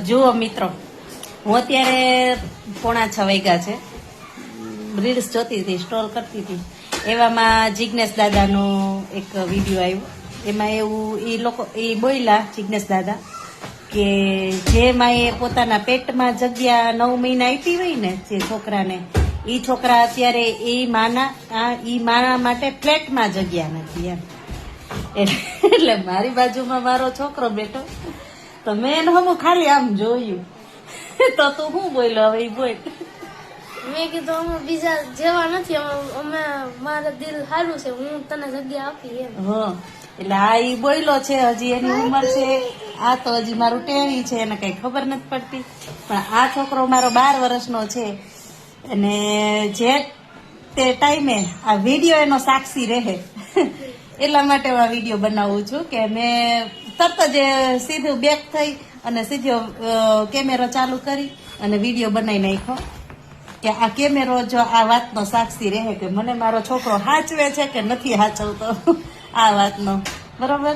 જુઓ મિત્રો, હું અત્યારે 5:45 વાગ્યા છે, રીલ્સ જોતી હતી, સ્ક્રોલ કરતી હતી, એવામાં જિજ્ઞેશ દાદાનો એક વિડીયો આવ્યો. એમાં એવું એ બોલ્યા જિજ્ઞેશ દાદા કે જે માએ પોતાના પેટમાં જગ્યા 9 મહિના આપી હોય ને જે છોકરાને, એ છોકરા અત્યારે એ માના માટે ફ્લેટમાં જગ્યા નથી એમ. એટલે મારી બાજુમાં મારો છોકરો બેઠો, તો મેં એને હમું ખાલી આમ જોયું. તો તું શું બોલ્યો હવે? એ બોલ. મેં કીધું અમે બીજા જેવા નથી, અમે મારા દિલ સારું છે, હું તને જગ્યા આપી એમ. હા, એટલે આ ઈ બોલ્યો છે, હજી એની ઉંમર છે, આ તો હજી મારું ટેણી છે, એને કઈ ખબર નથી પડતી. પણ આ છોકરો મારો 12 વર્ષનો છે, અને જે તે ટાઈમે આ વિડીયો એનો સાક્ષી રહે. એટલા માટે હું આ વિડીયો બનાવું છું કે મેં તરત જ સીધું બેક થઈ અને સીધો કેમેરો ચાલુ કરી અને વિડીયો બનાવી નાખ્યો કે આ કેમેરો જો આ વાતનો સાક્ષી રહે કે મને મારો છોકરો સાચવે છે કે નથી સાચવતો આ વાતનો. બરોબર.